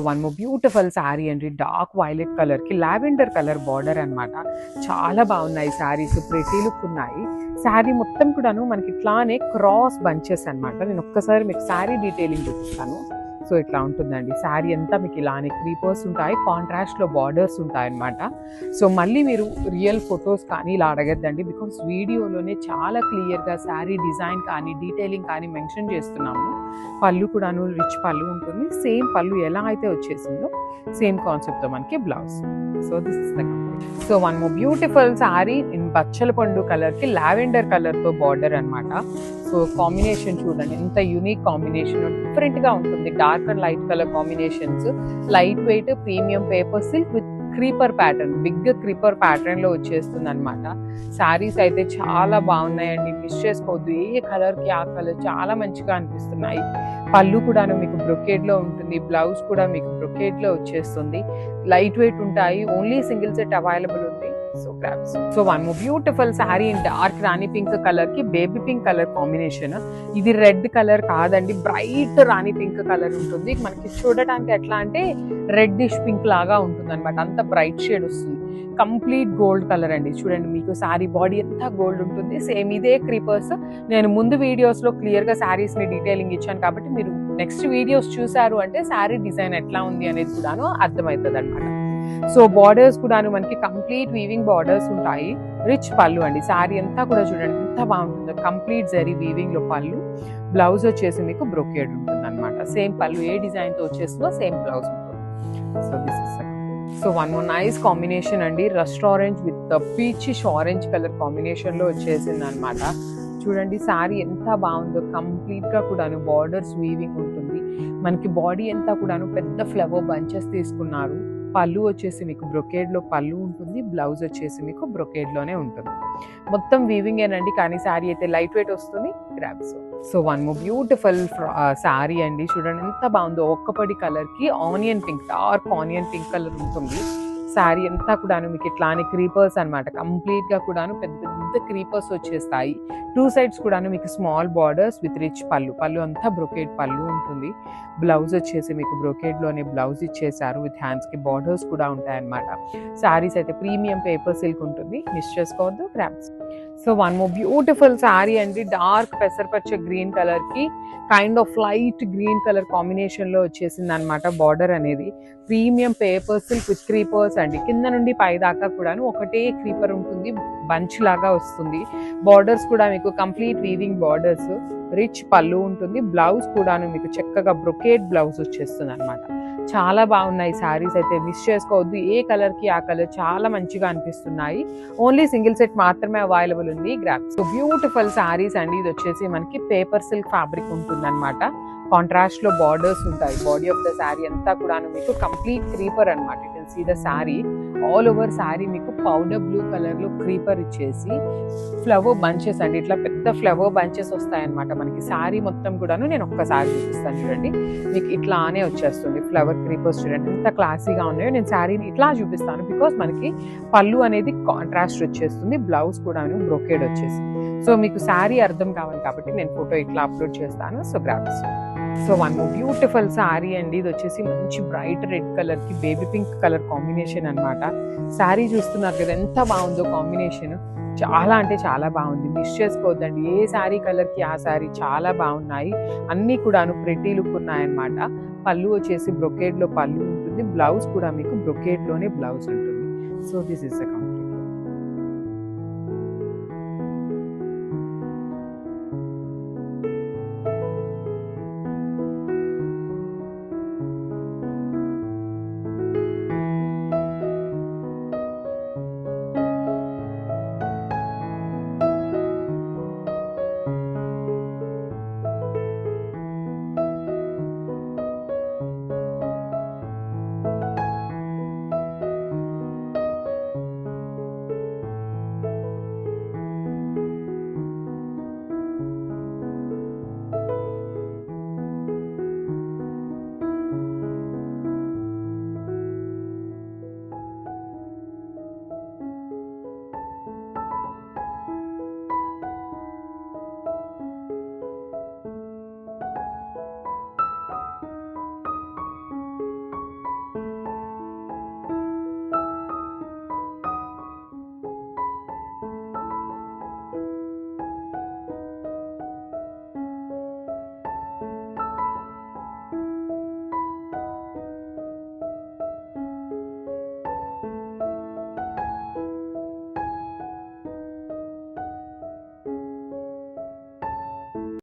One more beautiful sari అండి, dark violet కలర్కి lavender colour border అనమాట. చాలా బాగున్నాయి శారీస్, ప్రెటీ లుక్ ఉన్నాయి. శారీ మొత్తం కూడాను మనకి ఇట్లానే క్రాస్ బంచెస్ అనమాట. నేను ఒక్కసారి మీకు శారీ డీటెయిలింగ్ చూపిస్తాను. సో ఇట్లా ఉంటుందండి శారీ అంతా, మీకు ఇలానే క్రీపర్స్ ఉంటాయి, కాంట్రాస్ట్లో బార్డర్స్ ఉంటాయి అనమాట. సో మళ్ళీ మీరు రియల్ ఫొటోస్ కానీ ఇలా అడగద్దండి, బికాస్ వీడియోలోనే చాలా క్లియర్గా శారీ డిజైన్ కానీ డీటెయిలింగ్ కానీ మెన్షన్ చేస్తున్నాము. పళ్ళు కూడాను రిచ్ పళ్ళు ఉంటుంది, సేమ్ పళ్ళు ఎలా అయితే వచ్చేసిందో సేమ్ కాన్సెప్ట్తో మనకి blouse. So this is the complete. So one more beautiful sari in బచ్చల పండు కలర్కి లావెండర్ కలర్తో బార్డర్ అనమాట. సో కాంబినేషన్ చూడండి ఎంత యూనిక్ కాంబినేషన్, డిఫరెంట్గా ఉంటుంది. Dark and light colour combinations, light weight premium paper silk with creeper pattern, big creeper ప్యాటర్న్లో వచ్చేస్తుంది అనమాట. శారీస్ అయితే చాలా బాగున్నాయండి, మిస్ చేసుకోవద్దు. ఏ కలర్కి ఆ కలర్ చాలా మంచిగా అనిపిస్తున్నాయి. పళ్ళు కూడాను మీకు బ్రొకేడ్లో ఉంటుంది, బ్లౌజ్ కూడా మీకు బ్రొకేడ్లో వచ్చేస్తుంది. లైట్ వెయిట్ ఉంటాయి, ఓన్లీ సింగిల్ సెట్ అవైలబుల్ ఉంది. So grabs. So one more beautiful sari in dark Rani pink colour కి బేబీ పింక్ కలర్ కాంబినేషన్. ఇది రెడ్ కలర్ కాదండి, బ్రైట్ రాణి పింక్ కలర్ ఉంటుంది. మనకి చూడటానికి ఎట్లా అంటే రెడ్డిష్ పింక్ లాగా ఉంటుంది అనమాట, అంత బ్రైట్ షేడ్ వస్తుంది. కంప్లీట్ గోల్డ్ కలర్ అండి. చూడండి మీకు శారీ బాడీ అంతా గోల్డ్ ఉంటుంది. సేమ్ ఇదే క్రీపర్స్. నేను ముందు వీడియోస్లో క్లియర్గా శారీస్ని డీటెయిలింగ్ ఇచ్చాను కాబట్టి మీరు నెక్స్ట్ వీడియోస్ చూసారు అంటే శారీ డిజైన్ ఎట్లా ఉంది అనేది కూడాను అర్థమవుతుంది అనమాట. సో బార్డర్స్ కూడాను మనకి కంప్లీట్ వీవింగ్ బార్డర్స్ ఉంటాయి. రిచ్ పళ్ళు అండి, శారీ అంతా కూడా చూడండి ఎంత బాగుంటుందో, కంప్లీట్ జరీ వీవింగ్ లో పళ్ళు. బ్లౌజ్ వచ్చేసి మీకు బ్రొకేడ్ ఉంటుంది అనమాట. సేమ్ పళ్ళు ఏ డిజైన్ తో వచ్చేసిందో సేమ్ బ్లౌజ్ ఉంటుంది. So this is so one more nice combination అండి, rust orange with peachish orange colour combination లో వచ్చేసింది అనమాట. చూడండి శారీ ఎంత బాగుందో, కంప్లీట్ గా కూడాను బార్డర్స్ వీవింగ్ ఉంటుంది. మనకి బాడీ అంతా కూడాను పెద్ద ఫ్లవర్ బంచెస్ తీసుకున్నారు. పళ్ళు వచ్చేసి మీకు బ్రొకేడ్లో పళ్ళు ఉంటుంది, బ్లౌజ్ వచ్చేసి మీకు బ్రొకేడ్లోనే ఉంటుంది. మొత్తం వీవింగ్ ఏనండి, కానీ శారీ అయితే లైట్ వెయిట్ వస్తుంది. Grabs. So one more beautiful sari అండి, చూడండి ఎంత బాగుందో. ఒక్కపడి కలర్కి onion pink, dark onion pink colour ఉంటుంది. శారీ అంతా కూడాను మీకు ఇట్లానే క్రీపర్స్ అనమాట, కంప్లీట్గా కూడాను పెద్ద పెద్ద క్రీపర్స్ వచ్చేస్తాయి. టూ సైడ్స్ కూడాను మీకు స్మాల్ బార్డర్స్ విత్ రిచ్ పళ్ళు. పళ్ళు అంతా బ్రొకేడ్ పళ్ళు ఉంటుంది. బ్లౌజ్ వచ్చేసి మీకు బ్రొకేడ్లోనే బ్లౌజ్ ఇచ్చేసారు, విత్ హ్యాండ్స్కి బార్డర్స్ కూడా ఉంటాయన్నమాట. శారీస్ అయితే ప్రీమియం పేపర్ సిల్క్ ఉంటుంది, మిస్ చేసుకోవద్దు. Crops. So one more beautiful sari అండి, డార్క్ పెసరపచ్చ గ్రీన్ కలర్కి kind of light green colour కాంబినేషన్లో వచ్చేసింది అనమాట. బార్డర్ అనేది premium paper silk with creepers అండి. కింద నుండి పై దాకా కూడాను ఒకటే క్రీపర్ ఉంటుంది, బంచ్ లాగా వస్తుంది. బార్డర్స్ కూడా మీకు కంప్లీట్ వీవింగ్ బార్డర్స్, రిచ్ పళ్ళు ఉంటుంది. బ్లౌజ్ కూడాను మీకు చక్కగా బ్రొకేడ్ బ్లౌజ్ వచ్చేస్తుంది అనమాట. చాలా బాగున్నాయి శారీస్ అయితే, మిస్ చేసుకోవద్దు. ఏ కలర్కి ఆ కలర్ చాలా మంచిగా అనిపిస్తున్నాయి. ఓన్లీ సింగిల్ సెట్ మాత్రమే అవైలబుల్ ఉంది. గ్రాబ్స్. సో బ్యూటిఫుల్ శారీస్ అండి. ఇది వచ్చేసి మనకి పేపర్ సిల్క్ ఫ్యాబ్రిక్ ఉంటుంది అనమాట. కాంట్రాస్ట్ లో బార్డర్స్ ఉంటాయి. బాడీ ఆఫ్ ద శారీ అంతా కూడాను మీకు కంప్లీట్ క్రీపర్ అనమాట. You can see the sari all over sari మీకు పౌడర్ బ్లూ కలర్ లో క్రీపర్ ఇచ్చేసి ఫ్లవర్ బంచెస్ అండి, ఇట్లా పెద్ద ఫ్లవర్ బంచెస్ వస్తాయన్నమాట మనకి. శారీ మొత్తం కూడాను నేను ఒక్కసారి చూపిస్తాను చూడండి, మీకు ఇట్లానే వచ్చేస్తుంది ఫ్లవర్ క్రీపర్స్. చూడండి ఎంత క్లాసీగా ఉన్నాయో. నేను శారీని ఇట్లా చూపిస్తాను బికాస్ మనకి పళ్ళు అనేది కాంట్రాస్ట్ వచ్చేస్తుంది, బ్లౌజ్ కూడాను బ్రొకేడ్ వచ్చేసింది. సో మీకు శారీ అర్థం కావాలి కాబట్టి నేను ఫోటో ఇట్లా అప్లోడ్ చేస్తాను. So grabs. So one more beautiful sari అండి. ఇది వచ్చేసి మంచి బ్రైట్ రెడ్ కలర్ కి బేబీ పింక్ కలర్ కాంబినేషన్ అనమాట. శారీ చూస్తున్నారు కదా ఎంత బాగుందో కాంబినేషన్, చాలా అంటే చాలా బాగుంది. మిస్ చేసుకోవద్దండి, ఏ శారీ కలర్ కి ఆ శారీ చాలా బాగున్నాయి. అన్ని కూడాను ప్రెటీ లుక్ ఉన్నాయన్నమాట. పళ్ళు వచ్చేసి బ్రొకేడ్ లో పళ్ళు ఉంటుంది, బ్లౌజ్ కూడా మీకు బ్రొకేడ్ లోనే బ్లౌజ్ ఉంటుంది. So this is the complete.